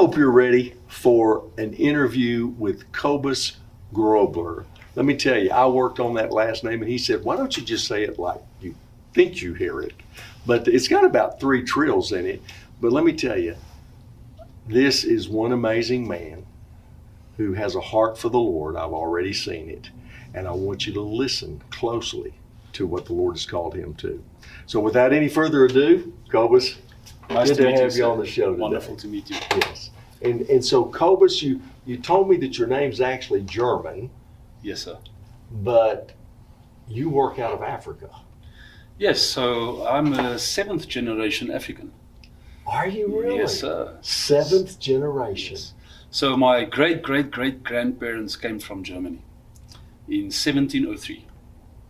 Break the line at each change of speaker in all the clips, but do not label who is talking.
hope you're ready for an interview with Kobus Grobler. Let me tell you, I worked on that last name and he said, why don't you just say it like you think you hear it? But it's got about 3 trills in it. But let me tell you, this is one amazing man who has a heart for the Lord. I've already seen it. And I want you to listen closely to what the Lord has called him to. So without any further ado, Kobus,
Nice
good
to
to
meet
have
you
you on the show today.
Wonderful to meet you.
Yes. And so Kobus, you told me that your name's actually German,
Yes, sir.
but you work out of Africa.
Yes, so I'm a 7th generation African.
Are you really?
Yes, sir.
7th generation.
Yes. So my great-great-great-grandparents came from Germany in 1703.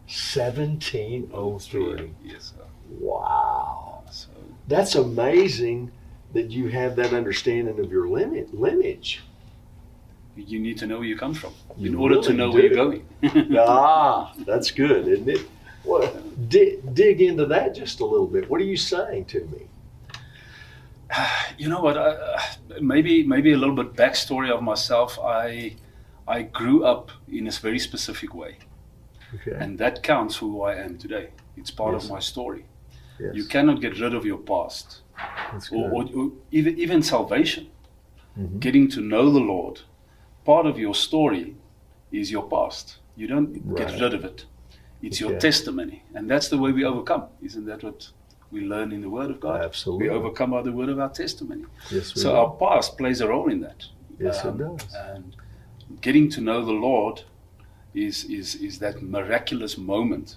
1703.
Yes, sir.
Wow.
So,
That's amazing that you have that understanding of your lineage.
you need to know where you come from in
You
order to
really
know where
do.
you're going.
That's good, isn't it? Well, dig into that just a little bit. What are you saying to me?
You know what? Maybe a little bit backstory of myself. I grew up in a very specific way,
Okay.
and that counts who I am today. It's part
Yes.
of my story.
Yes.
You cannot get rid of your past,
That's good.
or even salvation.
Mhm.
Getting to know the Lord, part of your story is your past. You don't get
Right.
rid of it. It's your
Okay.
testimony, and that's the way we overcome. Isn't that what we learn in the Word of God?
Absolutely.
We overcome by the word of our testimony.
Yes, we
So
do.
our past plays a role in that.
Yes, it does.
And getting to know the Lord is that miraculous moment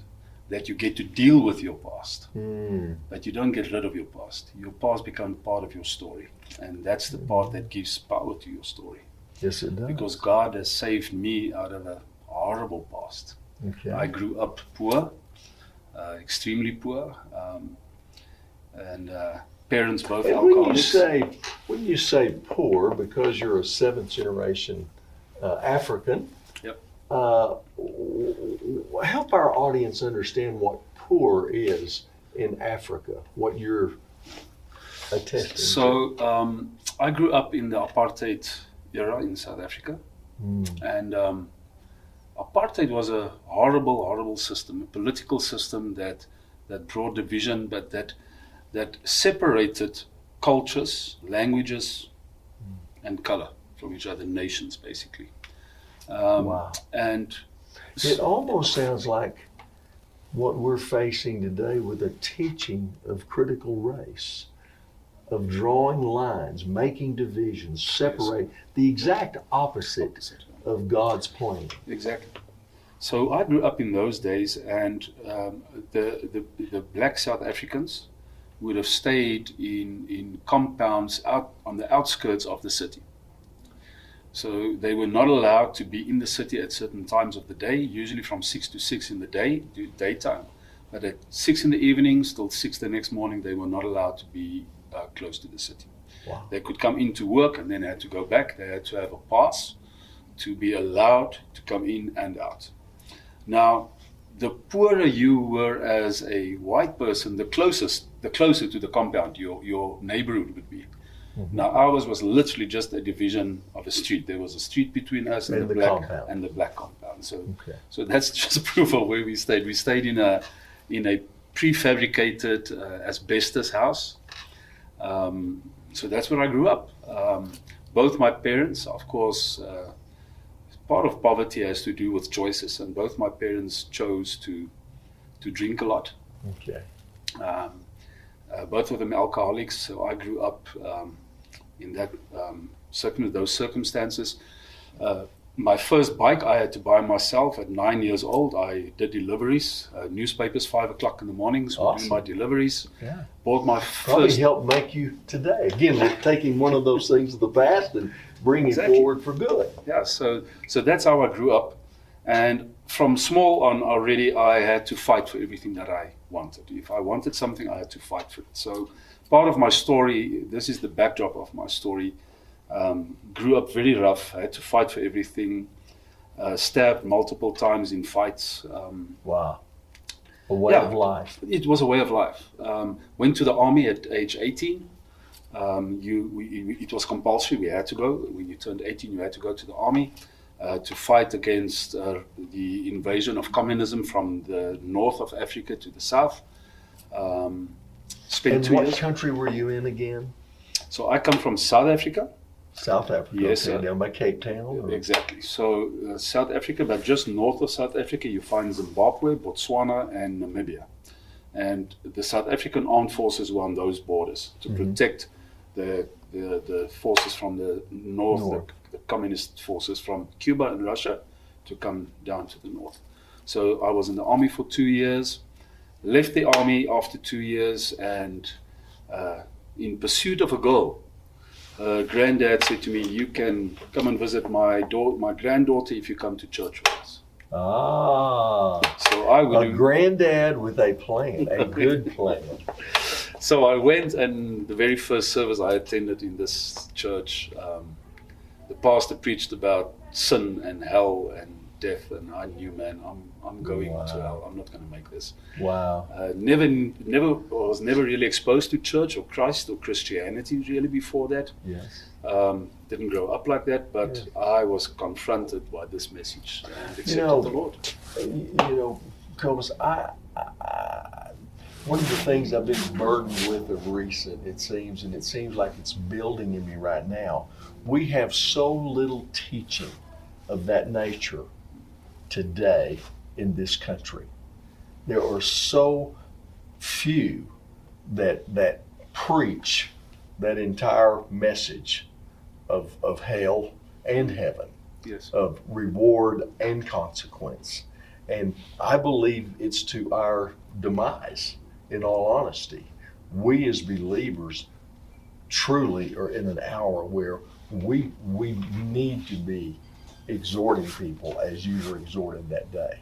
that you get to deal with your past.
Mm.
But you don't get rid of your past. Your past becomes part of your story. And that's the part that gives power to your story.
Yes, it does.
Because God has saved me out of a horrible past.
Okay.
I grew up poor, extremely poor, and parents both
And when
alcoholics.
you say poor, because you're a 7th generation African,
Yep.
Help our audience understand what poor is in Africa, what you're attesting to.
So I grew up in the apartheid era in South Africa, and apartheid was a horrible, horrible system, a political system that brought division, but that separated cultures, languages, and color from each other, nations basically.
Wow.
And
It almost sounds like what we're facing today with a teaching of critical race, of drawing lines, making divisions, separate, the exact opposite of God's plan.
Exactly. So I grew up in those days, and the black South Africans would have stayed in compounds out on the outskirts of the city. So they were not allowed to be in the city at certain times of the day, usually from 6 to 6 in the daytime. But at 6 in the evenings till 6 the next morning, they were not allowed to be close to the city.
Wow.
They could come into work and then had to go back. They had to have a pass to be allowed to come in and out. Now, the poorer you were as a white person, the closer to the compound your neighborhood would be.
Mm-hmm.
Now, ours was literally just a division of a street. There was a street between us and the black
compound.
and the black compound. So,
Okay.
so that's just proof of where we stayed. We stayed in a prefabricated asbestos house. So that's where I grew up. Both my parents, of course, part of poverty has to do with choices, and both my parents chose to drink a lot.
Okay.
Both of them alcoholics, so I grew up in those circumstances. My first bike I had to buy myself at 9 years old. I did deliveries, newspapers, 5 o'clock in the mornings,
Awesome.
doing my deliveries.
Yeah.
Bought my
Probably
first.
helped make you today. Again, taking one of those things of the past and bringing
Exactly.
it forward for good.
Yeah, so that's how I grew up. And from small on already, I had to fight for everything that I wanted. If I wanted something, I had to fight for it. So part of my story, this is the backdrop of my story, grew up very rough. I had to fight for everything, stabbed multiple times in fights.
Wow. A way
Yeah.
of life.
It was a way of life. Went to the army at age 18. It was compulsory. We had to go. When you turned 18, you had to go to the army to fight against the invasion of communism from the north of Africa to the south. Spent
And
2
what
years.
country were you in again?
So I come from South Africa.
South Africa.
Yes,
okay,
sir.
down by Cape Town. or-
Exactly. So South Africa, but just north of South Africa, you find Zimbabwe, Botswana, and Namibia. And the South African armed forces were on those borders to protect the forces from the north, the communist forces from Cuba and Russia, to come down to the north. So I was in the army for 2 years, left the army after 2 years, and in pursuit of a girl. Granddad said to me, "You can come and visit my granddaughter if you come to church with us."
Ah,
So I would
a
do.
granddad with a plan, a good plan.
So I went, and the very first service I attended in this church, the pastor preached about sin and hell and death, and I knew, man, I'm going
Wow.
to hell. I'm not going to make this.
Wow.
Was never really exposed to church or Christ or Christianity really before that.
Yes.
Didn't grow up like that, but I was confronted by this message and accepted the Lord.
You know, Kobus, one of the things I've been burdened with of recent, it seems like it's building in me right now. We have so little teaching of that nature today in this country. There are so few that preach that entire message of hell and heaven,
Yes.
of reward and consequence. And I believe it's to our demise, in all honesty. We as believers truly are in an hour where we need to be exhorting people as you were exhorted that day.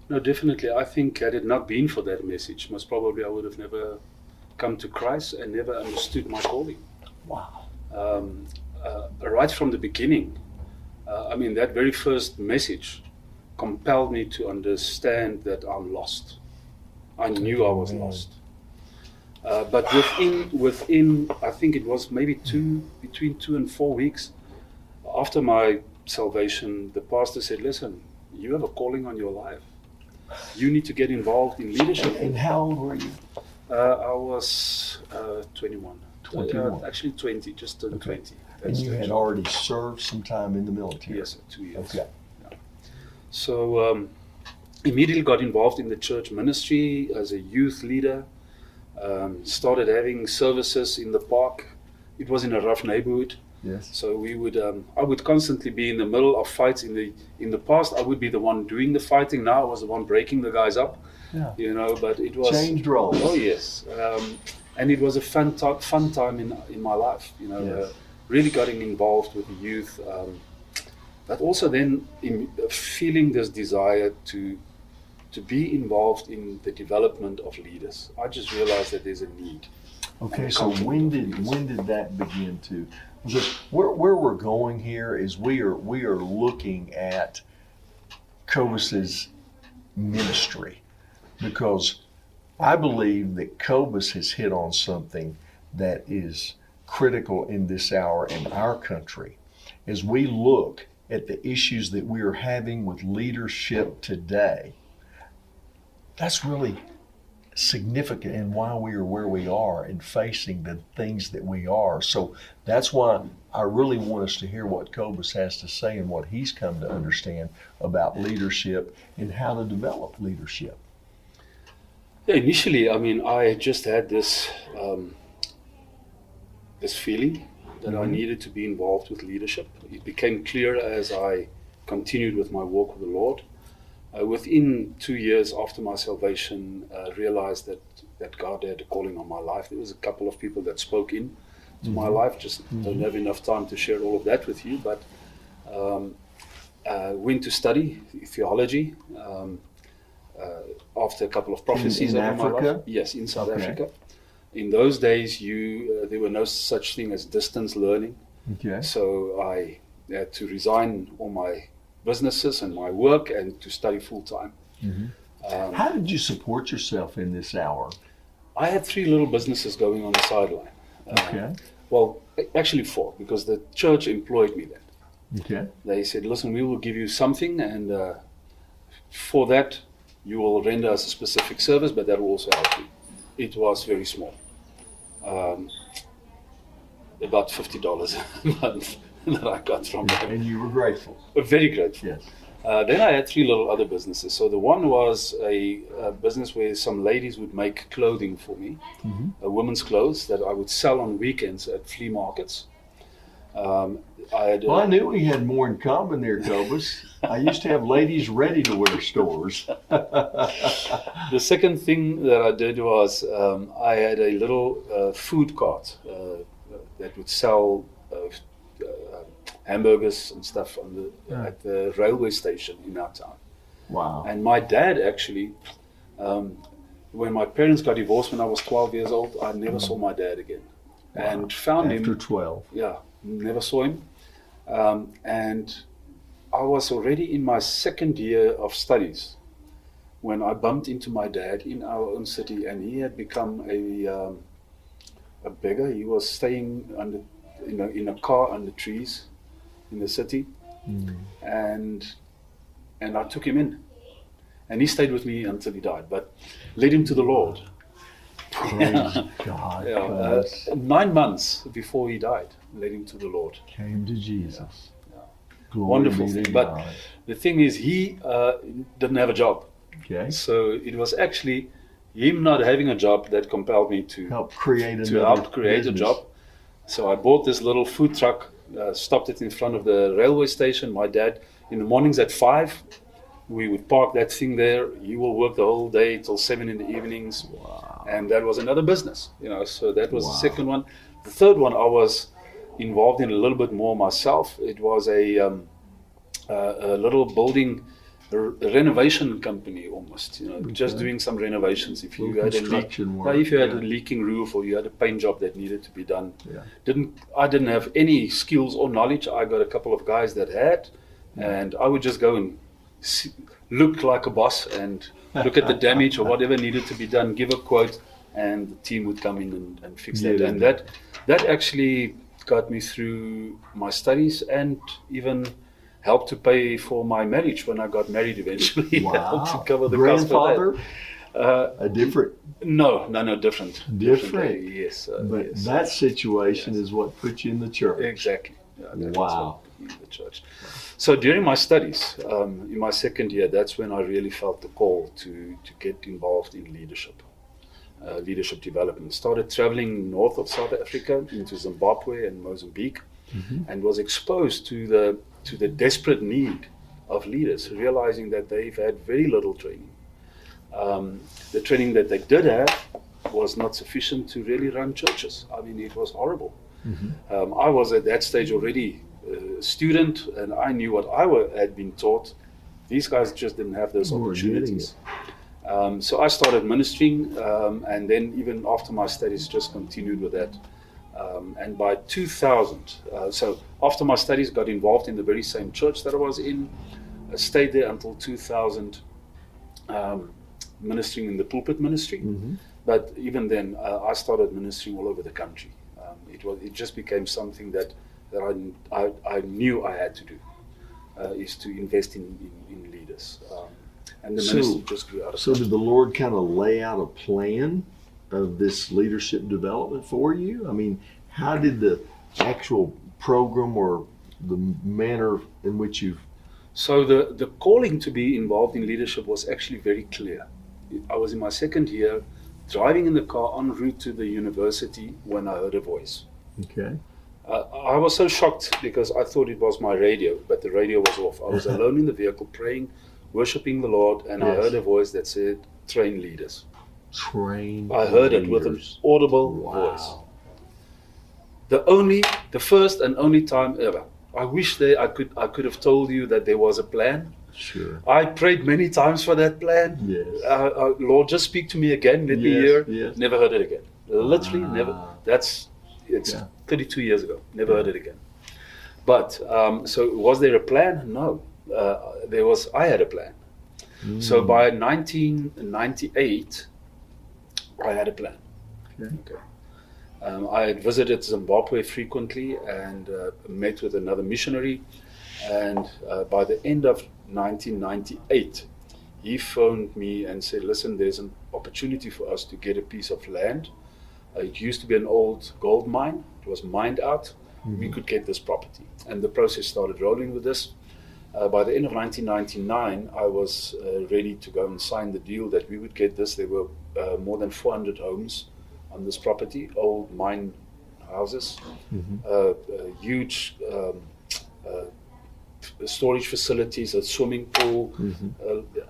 No, definitely. I think had it not been for that message, most probably I would have never come to Christ and never understood my calling.
Wow.
Right from the beginning, that very first message compelled me to understand that I'm lost. I knew I was lost. But within, I think it was maybe between 2 and 4 weeks after my salvation, the pastor said, "Listen, you have a calling on your life. You need to get involved in leadership."
And how old were you?
I was 21.
21.
Actually 20, just turned 20.
And you had already served some time in the military.
Yes, 2 years.
Okay.
So immediately got involved in the church ministry as a youth leader. Started having services in the park. It was in a rough neighborhood,
Yes.
so I would constantly be in the middle of fights. In the past, I would be the one doing the fighting. Now I was the one breaking the guys up.
Yeah.
But it was
Changed roles.
Oh yes, and it was a fun time in my life.
Yes.
Really getting involved with the youth, but also then feeling this desire to be involved in the development of leaders. I just realized that there's a need.
Okay, so when did that begin to? Because where we're going here is we are looking at Kobus's ministry, because I believe that Kobus has hit on something that is critical in this hour in our country. As we look at the issues that we are having with leadership today, that's really significant in why we are where we are and facing the things that we are. So that's why I really want us to hear what Kobus has to say and what he's come to understand about leadership and how to develop leadership.
Yeah, initially, I just had this feeling that I needed to be involved with leadership. It became clear as I continued with my walk with the Lord. Within 2 years after my salvation, I realized that God had a calling on my life. There was a couple of people that spoke in to my life. Just don't have enough time to share all of that with you, but went to study theology after a couple of prophecies
In
over my
Africa?
life. Yes, in South
Okay.
Africa. In those days, there were no such thing as distance learning.
Okay.
So I had to resign all my businesses and my work and to study full time.
How did you support yourself in this hour?
I had 3 little businesses going on the sideline.
Okay.
Well, actually 4, because the church employed me then.
Okay.
They said, listen, we will give you something, and for that, you will render us a specific service, but that will also help you. It was very small. About $50 a month that I got from them.
And you were grateful.
Very grateful.
Yes.
Then I had 3 little other businesses. So the one was a business where some ladies would make clothing for me, women's clothes that I would sell on weekends at flea markets.
Well, I knew we had more in common there, Kobus. I used to have ladies ready to wear stores.
The second thing that I did was I had a little food cart that would sell hamburgers and stuff at the railway station in our town.
Wow.
And my dad actually, when my parents got divorced when I was 12 years old, I never saw my dad again.
Wow.
And found
After
him.
12.
Yeah, never saw him. And I was already in my second year of studies when I bumped into my dad in our own city, and he had become a beggar. He was staying in a car under trees in the city, and I took him in, and he stayed with me until he died, but led him to the Lord.
Praise God.
Yeah, 9 months before he died, led him to the Lord.
Came to Jesus.
Yeah.
Glory
Wonderful
be to
thing. But
God.
the thing is, he didn't have a job.
Okay.
So it was actually him not having a job that compelled me to
Help create
a job. So I bought this little food truck, stopped it in front of the railway station. My dad, in the mornings at 5, we would park that thing there. He will work the whole day till 7 in the evenings.
Wow.
And that was another business, So that was
Wow.
the second one. The third one I was involved in a little bit more myself. It was a little building, a renovation company almost, just doing some renovations. If you had if you had a leaking roof or you had a paint job that needed to be done, I didn't have any skills or knowledge. I got a couple of guys that had, and I would just go and look like a boss and look at the damage or whatever needed to be done, give a quote, and the team would come in and fix that. And that actually got me through my studies and even helped to pay for my marriage when I got married eventually.
Wow.
Helped to cover the
Grandfather?
cost of that.
A different.
No, different.
Different.
Yes.
But
yes.
that situation is what put you in the church.
Exactly. Yeah, that
Wow.
was what put me in the church. So during my studies, in my second year, that's when I really felt the call to get involved in leadership development. Started traveling north of South Africa into Zimbabwe and Mozambique, and was exposed to the desperate need of leaders, realizing that they've had very little training. The training that they did have was not sufficient to really run churches. I mean, it was horrible. I was at that stage already a student, and I knew what I had been taught. These guys just didn't have those opportunities. So I started ministering, and then even after my studies, just continued with that. And by 2000, so after my studies, got involved in the very same church that I was in, stayed there until 2000, ministering in the pulpit ministry. But even then, I started ministering all over the country. It just became something that I knew I had to do, is to invest in leaders. And the ministry just grew out of
So
that.
did the Lord kind of lay out a plan of this leadership development for you? I mean, how did the actual program or the manner in which you've...
So the calling to be involved in leadership was actually very clear. I was in my second year, driving in the car en route to the university when I heard a voice.
Okay.
I was so shocked because I thought it was my radio, but the radio was off. I was alone in the vehicle praying, worshiping the Lord, and I heard a voice that said, "Train leaders."
Train
I heard it with an
leaders.
audible
Wow.
voice. The first and only time ever. I wish I could have told you that there was a plan.
Sure.
I prayed many times for that plan.
Yes.
Lord, just speak to me again. Let me
Yes,
hear.
yes.
Never heard it again. Literally
Wow.
never. It's 32 years ago. Never heard it again. But so was there a plan? No. I had a plan. So by 1998, I had a plan. Okay. I had visited Zimbabwe frequently and met with another missionary. And by the end of 1998, he phoned me and said, listen, there's an opportunity for us to get a piece of land. It used to be an old gold mine. It was mined out. We could get this property. And the process started rolling with this. By the end of 1999, I was ready to go and sign the deal that we would get this. There were more than 400 homes on this property, old mine houses, huge storage facilities, a swimming pool.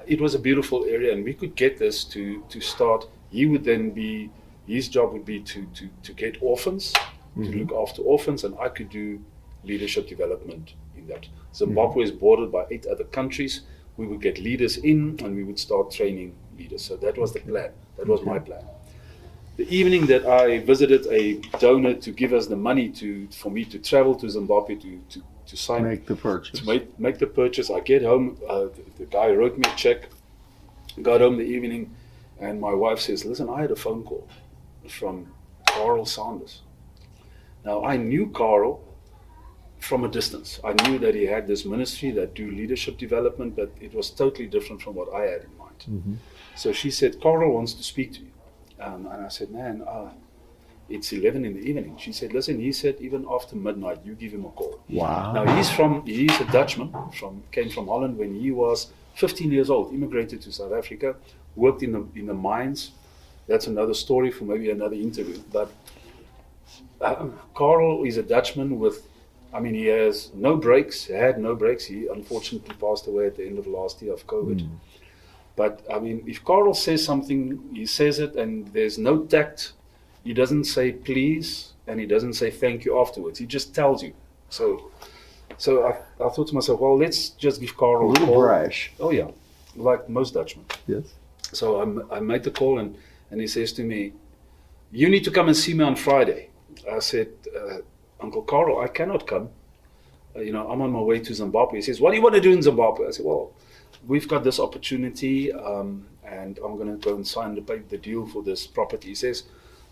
It was a beautiful area, and we could get this to start. He would then be, his job would be to get orphans, to look after orphans, and I could do leadership development in that. Zimbabwe is bordered by 8 other countries. We would get leaders in, and we would start training leaders. So that was the plan. That was my plan. The evening that I visited a donor to give us the money for me to travel to Zimbabwe to sign,
Make the purchase.
to make the purchase. I get home, the guy wrote me a check, got home the evening, and my wife says, listen, I had a phone call from Carl Sanders. Now, I knew Carl from a distance. I knew that he had this ministry that do leadership development, but it was totally different from what I had in mind. So she said, Carl wants to speak to you. And I said, man, it's 11 in the evening. She said, listen, he said even after midnight, you give him a call.
Wow.
Now he's a Dutchman, came from Holland when he was 15 years old, immigrated to South Africa, worked in the mines. That's another story for maybe another interview. But Carl is a Dutchman he has no breaks, had no breaks. He unfortunately passed away at the end of last year of COVID. But if Carl says something, he says it, and there's no tact. He doesn't say please, and he doesn't say thank you afterwards. He just tells you. So I thought to myself, well, let's just give Carl
A little
call.
brash.
Oh yeah, like most Dutchmen.
Yes.
So I made the call, and he says to me, you need to come and see me on Friday. I said, Uncle Carl, I cannot come. I'm on my way to Zimbabwe. He says, what do you want to do in Zimbabwe? I said, well, we've got this opportunity, and I'm going to go and sign the deal for this property. He says,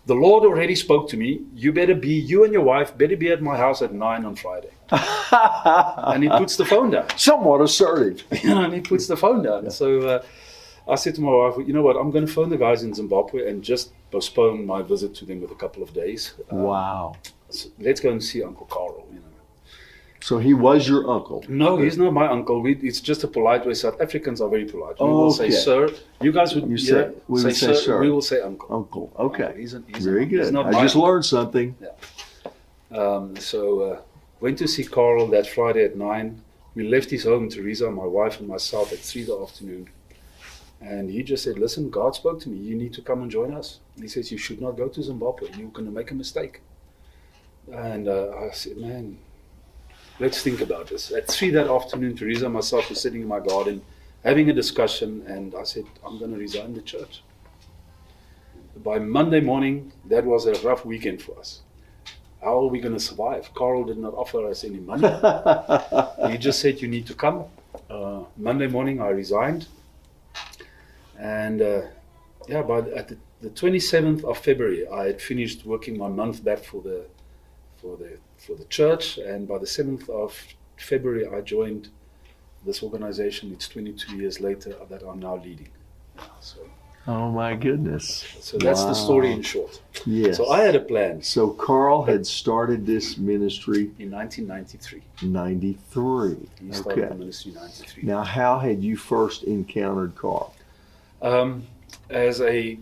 the Lord already spoke to me. You and your wife better be at my house at 9 on Friday. And he puts the phone down.
Somewhat assertive.
And he puts the phone down. Yeah. So I said to my wife, you know what, I'm going to phone the guys in Zimbabwe and just postpone my visit to them with a couple of days.
Wow.
So let's go and see Uncle Carl.
So he was your uncle?
No, he's not my uncle. It's just a polite way. South Africans are very polite. We will say sir. You guys would
we would say sir.
We will say uncle.
Uncle. Okay.
He's
very good.
He's not
I just learned something.
Yeah. So went to see Carl that Friday at 9. We left his home, Teresa, my wife, and myself at 3 the afternoon. And he just said, listen, God spoke to me. You need to come and join us. And he says, you should not go to Zimbabwe. You're going to make a mistake. And I said, man, let's think about this. At 3 that afternoon, Teresa and myself were sitting in my garden having a discussion, and I said, I'm going to resign the church. By Monday morning, that was a rough weekend for us. How are we going to survive? Carl did not offer us any money. He just said, you need to come. Monday morning, I resigned. And at the 27th of February, I had finished working my month back for the church, and by the 7th of February I joined this organization. It's 22 years later that I'm now leading.
Oh my goodness.
So that's the story in short.
Yes.
So I had a plan.
So Carl had started this ministry
in 1993.
93.
He started the ministry in 93.
Now, how had you first encountered Carl?
As a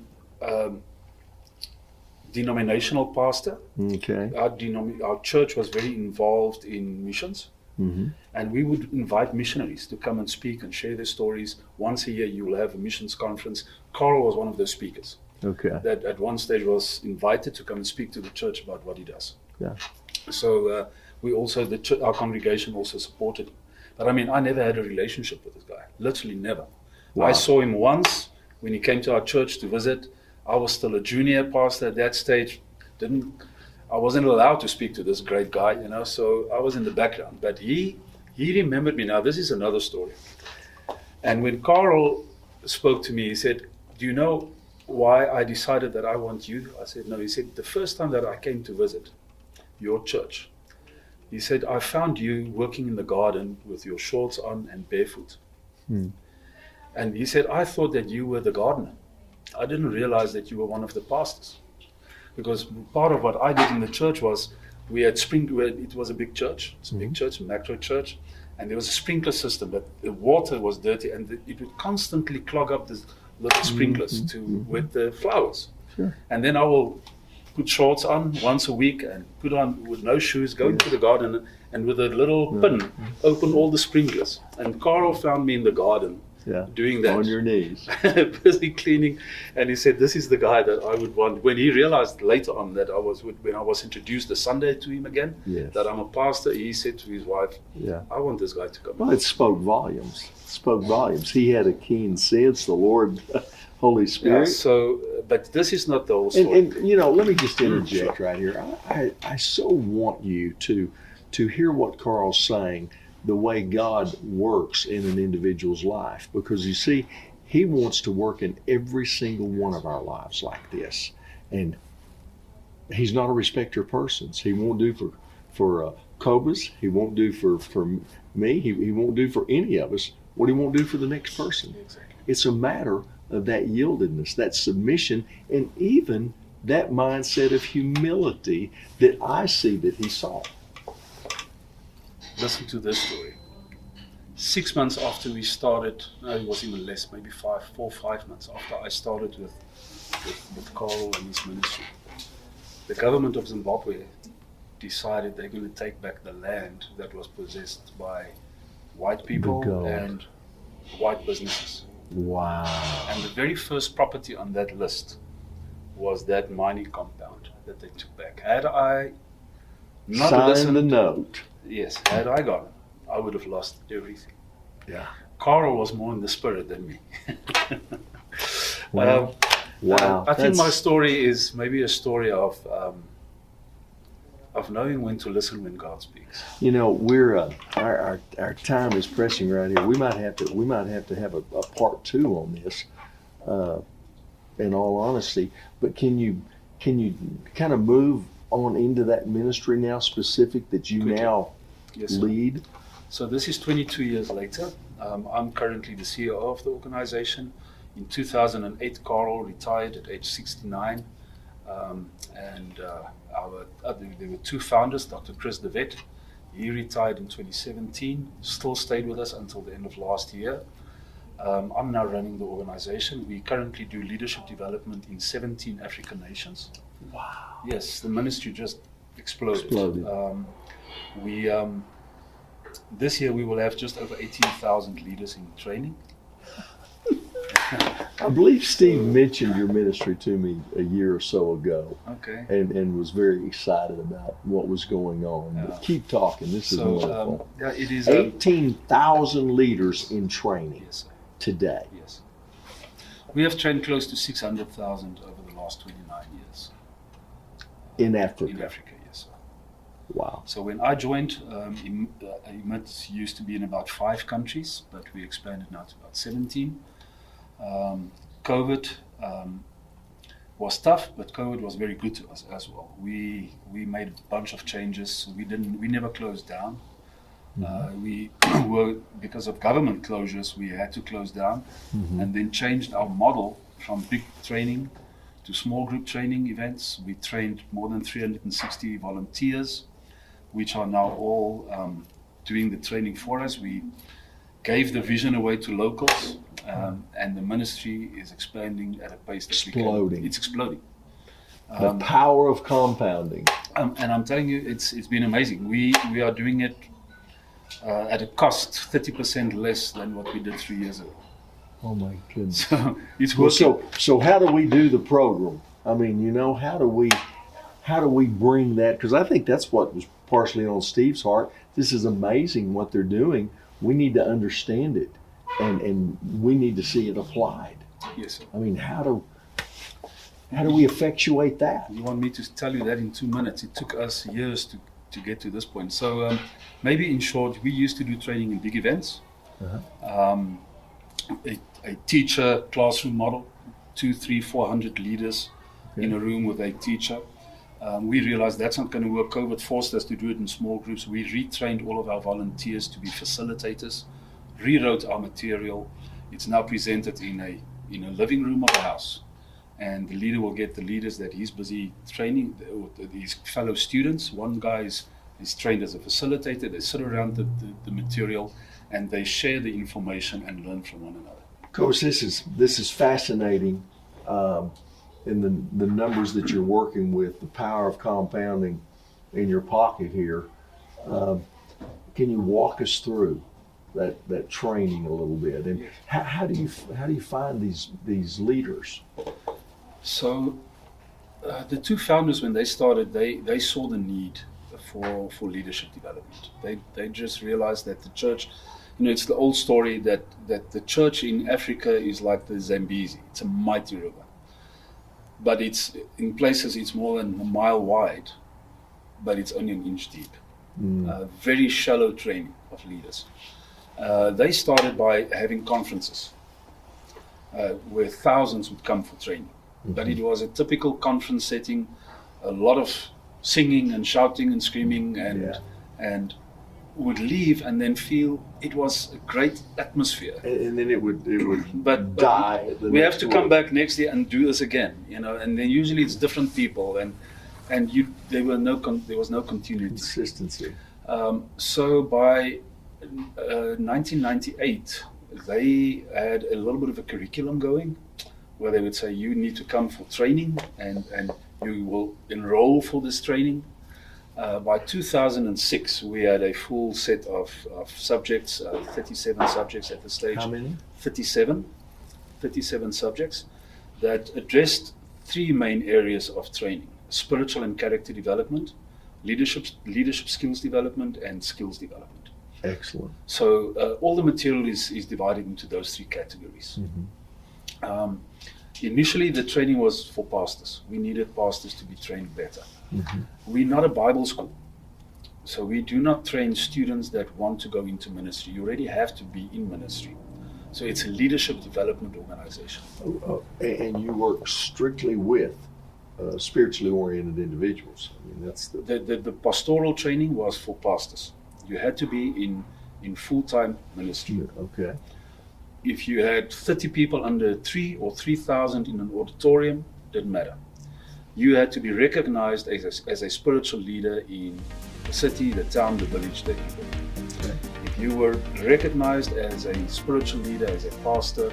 denominational pastor.
Okay.
Our church was very involved in missions, and we would invite missionaries to come and speak and share their stories. Once a year, you will have a missions conference. Carl was one of those speakers.
Okay.
That at one stage was invited to come and speak to the church about what he does.
Yeah.
So we also, our congregation also supported him. But I never had a relationship with this guy. Literally never. Wow. I saw him once when he came to our church to visit. I was still a junior pastor at that stage. I wasn't allowed to speak to this great guy, so I was in the background. But he remembered me. Now, this is another story. And when Carl spoke to me, he said, do you know, why I decided that I want you. I said, no. He said, the first time that I came to visit your church, he said, I found you working in the garden with your shorts on and barefoot. And he said, I thought that you were the gardener. I didn't realize that you were one of the pastors. Because part of what I did in the church was, we had it was a big church. It's a big church, a macro church. And there was a sprinkler system, but the water was dirty and it would constantly clog up the little sprinklers with the flowers.
Sure.
And then I will put shorts on once a week and put on with no shoes, go into the garden and with a little pin, open all the sprinklers. And Carl found me in the garden doing that.
On your knees.
Busy cleaning. And he said, this is the guy that I would want. When he realized later on that when I was introduced the Sunday to him again, that I'm a pastor, he said to his wife, I want this guy to come.
Well, it spoke volumes. He had a keen sense, the Lord, Holy Spirit.
But this is not the whole story.
And let me just interject right here. I so want you to hear what Carl's saying, the way God works in an individual's life. Because you see, he wants to work in every single one of our lives like this. And he's not a respecter of persons. He won't do for Kobus. He won't do for me. He won't do for any of us what he won't do for the next person.
Exactly.
It's a matter of that yieldedness, that submission, and even that mindset of humility that I see that he saw.
Listen to this story. 6 months after we started, no, it was even less, maybe 4 or 5 months after I started with Carl and his ministry, the government of Zimbabwe decided they're going to take back the land that was possessed by white people and white businesses.
Wow.
And the very first property on that list was that mining compound that they took back. Had I not
signed the note.
Yes, had I gone, I would have lost everything.
Yeah.
Carl was more in the spirit than me.
Wow.
I think my story is maybe a story of knowing when to listen when God speaks.
We're our time is pressing right here. We might have to have a part 2 on this, in all honesty. But can you kind of move on into that ministry now, specific that you now lead?
So this is 22 years later. I'm currently the CEO of the organization. In 2008, Carl retired at age 69. There were 2 founders, Dr. Chris DeVet. He retired in 2017, still stayed with us until the end of last year. I'm now running the organization. We currently do leadership development in 17 African nations.
Wow.
Yes, the ministry just exploded. This year we will have just over 18,000 leaders in training.
I believe Steve mentioned your ministry to me a year or so ago.
Okay.
And was very excited about what was going on. But keep talking. This is wonderful.
It is
18,000 leaders in training today.
Yes. We have trained close to 600,000 over the last 29 years.
In Africa?
In Africa, yes, sir.
Wow.
So when I joined, EMIT used to be in about 5 countries, but we expanded now to about 17. COVID was tough, but COVID was very good to us as well. We made a bunch of changes. We never closed down. We were, because of government closures, we had to close down, and then changed our model from big training to small group training events. We trained more than 360 volunteers, which are now all doing the training for us. We gave the vision away to locals, and the ministry is expanding at a pace that's it's exploding.
The power of compounding.
And I'm telling you, it's been amazing. We are doing it at a cost 30% less than what we did 3 years ago.
Oh my goodness!
So it's working.
So how do we do the program? I mean, how do we bring that? Because I think that's what was partially on Steve's heart. This is amazing what they're doing. We need to understand it, and we need to see it applied.
Yes, sir.
I mean, how do we effectuate that?
You want me to tell you that in 2 minutes? It took us years to get to this point. So maybe in short, we used to do training in big events. A teacher classroom model, 200, 300, 400 leaders in a room with a teacher. We realized that's not going to work. COVID forced us to do it in small groups. We retrained all of our volunteers to be facilitators, rewrote our material. It's now presented in a living room of the house. And the leader will get the leaders that he's busy training, his fellow students. One guy is trained as a facilitator. They sit around the material and they share the information and learn from one another.
Coach, this is fascinating. In the numbers that you're working with, the power of compounding in your pocket here. Can you walk us through that training a little bit? And how do you find these leaders?
So the two founders, when they started, they saw the need for leadership development. They just realized that the church, it's the old story that the church in Africa is like the Zambezi. It's a mighty river. But it's in places it's more than a mile wide, but it's only an inch deep. Very shallow training of leaders. They started by having conferences where thousands would come for training. But it was a typical conference setting, a lot of singing and shouting and screaming, and would leave and then feel it was a great atmosphere.
And then it would
But
die.
We have to come back next year and do this again, and then usually it's different people, and there was no continuity.
Consistency.
So by 1998, they had a little bit of a curriculum going, where they would say you need to come for training, and you will enroll for this training. By 2006, we had a full set of subjects, 37 subjects at the stage.
How many?
37 subjects that addressed three main areas of training: spiritual and character development, leadership skills development, and skills development.
Excellent.
So all the material is divided into those three categories. Initially, the training was for pastors. We needed pastors to be trained better. We're not a Bible school, so we do not train students that want to go into ministry. You already have to be in ministry. So it's a leadership development organization.
And you work strictly with spiritually oriented individuals. I mean, that's
The pastoral training was for pastors. You had to be in full-time ministry.
Okay.
If you had 30 people under 3 or 3,000 in an auditorium, didn't matter. You had to be recognized as a spiritual leader in the city, the town, the village that you lived in.
Okay.
If you were recognized as a spiritual leader, as a pastor,